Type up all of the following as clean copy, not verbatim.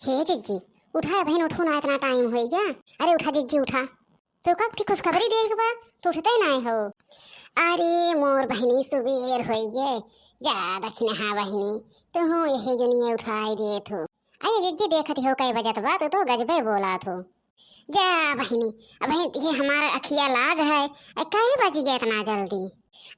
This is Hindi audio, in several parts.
हे जिज्जी, उठा बहन, उठो ना, इतना टाइम हो गया। अरे उठा जिज्जी उठा। तो कब की खुशखबरी देख बा, तो उठते ही ना हो। अरे मोर बहनी सुबेर हो गए, जा दक्षिण हाँ बहनी, तो हूँ यही जुनिया उठाई दे थो। अरे जिज्जी देखत हो कई बजत बात तो गजबे बोला थो। जा बहनी, अब ये हमारा अखिया लाग है, कई बज गया इतना जल्दी।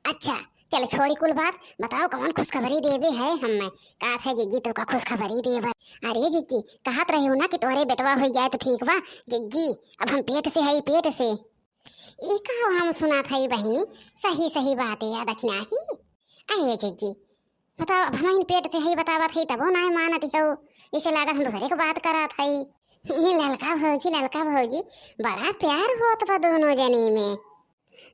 अच्छा चल छोड़ी कुल बात, बताओ कौन खुशखबरी देवे है हमें। कहा था जिज्जी तो का खुशखबरी देवे। अरे जिज्जी कहत रहे हो ना कि तुम्हारे बेटवा हो जाए तो ठीक बा। जिज्जी अब हम पेट से है, पेट से ई कहो हम सुना था बहनी, सही सही बात है याद रखना ही। अरे जिज्जी बताओ, अब हम पेट से ही बतावा थी तबो ना मानत हो, इसे लागत हम दूसरे को बात करा था। ललका भौजी बड़ा प्यार होत बा दोनों जनी में।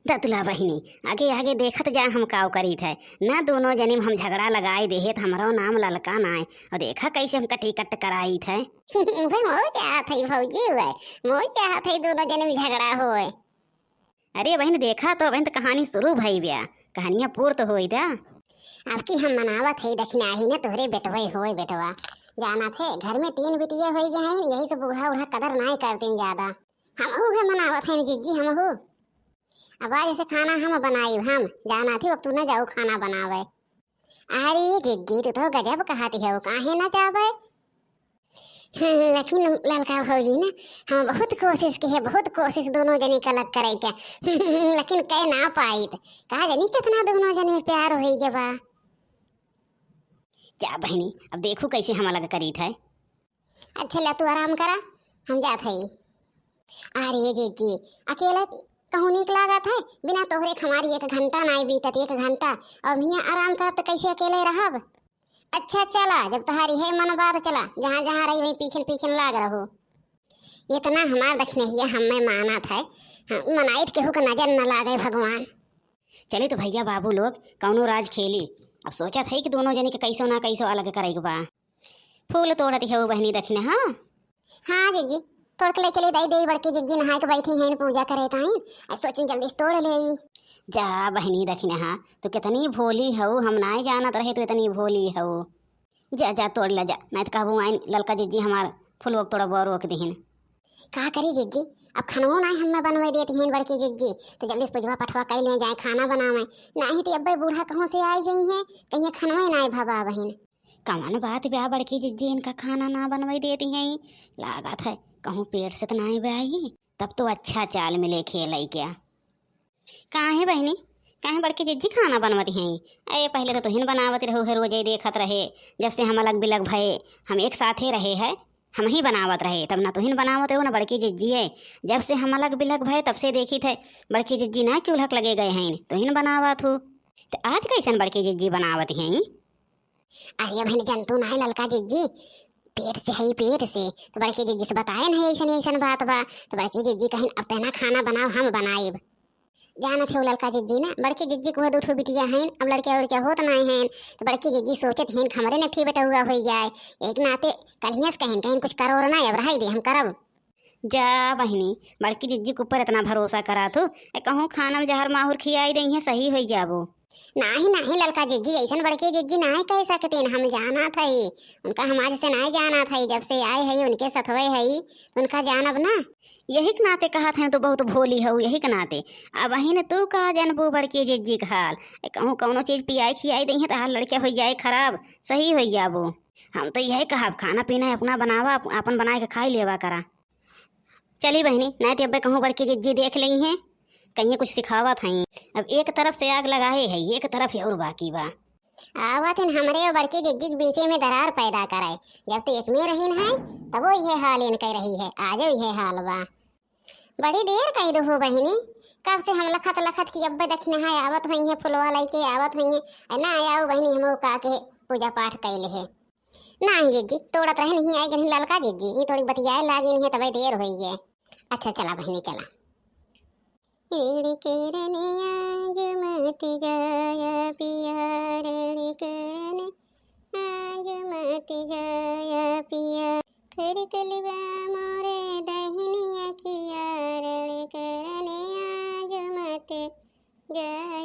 दतुला बहिनी आगे आगे देखत जा हम काव करी थे ना, दोनों जनी हम झगड़ा लगाई देहे तो हमारो नाम ललका नाय, और देखा कैसे हम टिकट कराई थे। भाई मोह चाहत है भौजी, हुए मोह चाहत है दोनों जनी में झगड़ा होए। अरे बहन देखा तो बहन तो कहानी शुरू भई ब्या, कहानियां पूर्त होई दा। अब की हम मनावत है दक्षिणा ही ना, तोहरे बेटवे होए बेटवा। जाना थे घर में 3 बिटिया हो गए, यही से बूढ़ा बूढ़ा कदर नहीं करते ज्यादा। हम है मनावत है जिज्जी, हम हो अब आज से खाना हम बनाई, हम जाना थी अब तू न जाओ खाना बनावे। अरे जिज्जी तू तो गजब कहती है, काहे ना जावे। लेकिन ललका भौजी ना हम बहुत कोशिश की है, बहुत कोशिश दोनों जनी का लग करे क्या लेकिन कह ना पाई। कहा जनी कितना दोनों जनी में प्यार हो गया बा। क्या बहनी अब देखो कैसे हम अलग करी थे। अच्छा ला तू आराम करा, हम जात है। अरे जीजी अकेला कहूँ नीक लागत है, बिना तोहरे हमारी 1 घंटा नहीं बीतत, 1 घंटा और मियाँ आराम करब तो कैसे अकेले रहब। अच्छा चला, जब तुम्हारी है मन बात चला, जहाँ जहाँ रही वहीं पीछे पीछे लाग रहो। इतना हमार दक्षिणहिया हमें माना था, मनाइत केहू का नजर न लागे भगवान। चले तो भैया बाबू लोग कौनो राज खेली, अब सोचा था कि दोनों जने के कैसो ना कैसो अलग करेगा बा। फूल तोड़ती है बहनी दक्षिण। हाँ हाँ जीजी तोड़ के ले चले दई दई, बड़की जिज्जी नहा के बैठी हैं पूजा करे ताई, सोचन जल्दी से तोड़ ले। जा बहनी दक्षिण, हाँ तो कितनी भोली हो, हम ना जानत रहे तो इतनी भोली हो। जा जा तोड़ ले जा, नहीं तो कहूँ आइन ललका जिज्जी हमार फूल तोड़ा बो रोक दीन। का करी जिज्जी, अब खानो ना हमें बनवा देती हैं बड़की जिज्जी, तो जल्दी से पुजवा पठवा कई ले जाए खाना बनावे, नहीं तो अब बूढ़ा कहूँ से आई गई हैं, कहीं खनवा ना भवा बहन। कमान बात ब्याह बड़की जिज्जी इनका खाना ना बनवाई देती हैं, लागत है कहूँ पेट से तो नहीं ब्याही, तब तो अच्छा चाल मिले खेल क्या। कहाँ है बहनी, कहाँ बड़की जिज्जी खाना बनवती हैं। अरे पहले तो तुहिन बनावती रहो है, रोजे देखत रहे, जब से हम अलग बिलग भये हम एक साथ ही रहे है, हम ही बनावत रहे, तब ना तुहिन बनावत रहो ना बड़की जिज्जी है। जब से हम अलग बिलग भये तब से देखी थे बड़की जिज्जी ना चूल्हक लगे गए हैं, तुहिन बनावत हो, तो आज कैसन बड़की जिज्जी बनावत हैं। अरे बहन जंतु ना है ललका जिज्जी, पेट से है पेट से, तो बड़की जिज्जी से बताए नहीं ऐसा ऐसा बात बा, तो बड़की जिज्जी कहीं अब तेना खाना बनाओ हम बनाएब। जाना थे ललका जिज्जी ना, बड़की जिज्जी को 2 बिटिया हैं, अब लड़के और क्या होत नहीं हैं, तो बड़की जिज्जी सोचत हैं हमारे ने फिर बेटा हुआ हो जाए, एक नाते कहीं कहीं कहीं कुछ करो और ना, अब रही दे हम करब। जा बहनी बड़की जिज्जी के ऊपर इतना भरोसा करा तो कहूँ खाना में जहर माहौर खियाई रही है, सही हो जाबो। नहीं नहीं ललका जिज्जी ऐसा बड़की जिज्जी नहीं कह सकते, हम जाना था उनका, हमारे से नहीं जाना था, जब से आए है उनके सथवे है उनका जानब ना, यही के नाते कहा था तो बहुत भोली हो, यही के नाते। अब बहन तू कहा जानबू बड़की जिज्जी का हाल, कहूँ कौनो चीज़ पियाई खियाई दी है तो हाल लड़के हो जाए खराब, सही हो जाबो। हम तो यही कहा खाना पीना अपना बनावा, अपन बना के खाई लेवा करा। चली बहनी नहीं तो अब कहूँ बड़की जिज्जी देख ली हैं, कहीं कुछ सिखावा था। अब एक तरफ से आग लगाए है, एक तरफ और बाकी बा आवत हमरे और बड़की जिज्जी के बीच में दरार पैदा कराए, जब तो एक में रहीन है तब वो ये हाल इनके रही है, आज ये हाल बा। बड़ी देर कही दो हो बहनी, कब से हम लखत लखत की अब्बे दक्षिण है आवत हुई है, फुलवा लाई के आवत हुई है ना, आओ बहनी हम का के पूजा पाठ कैले है। नहीं जिज्जी तोड़त रहे नहीं आई गई ललका जिज्जी, ये थोड़ी बतियाए लागी नहीं है तब देर हुई है। अच्छा चला बहनी चला। आज मत जाया पिया, आज मत जाया पिया, फिर कलवा मोरे दहिनी अखिया, रण करने आज मत जाया।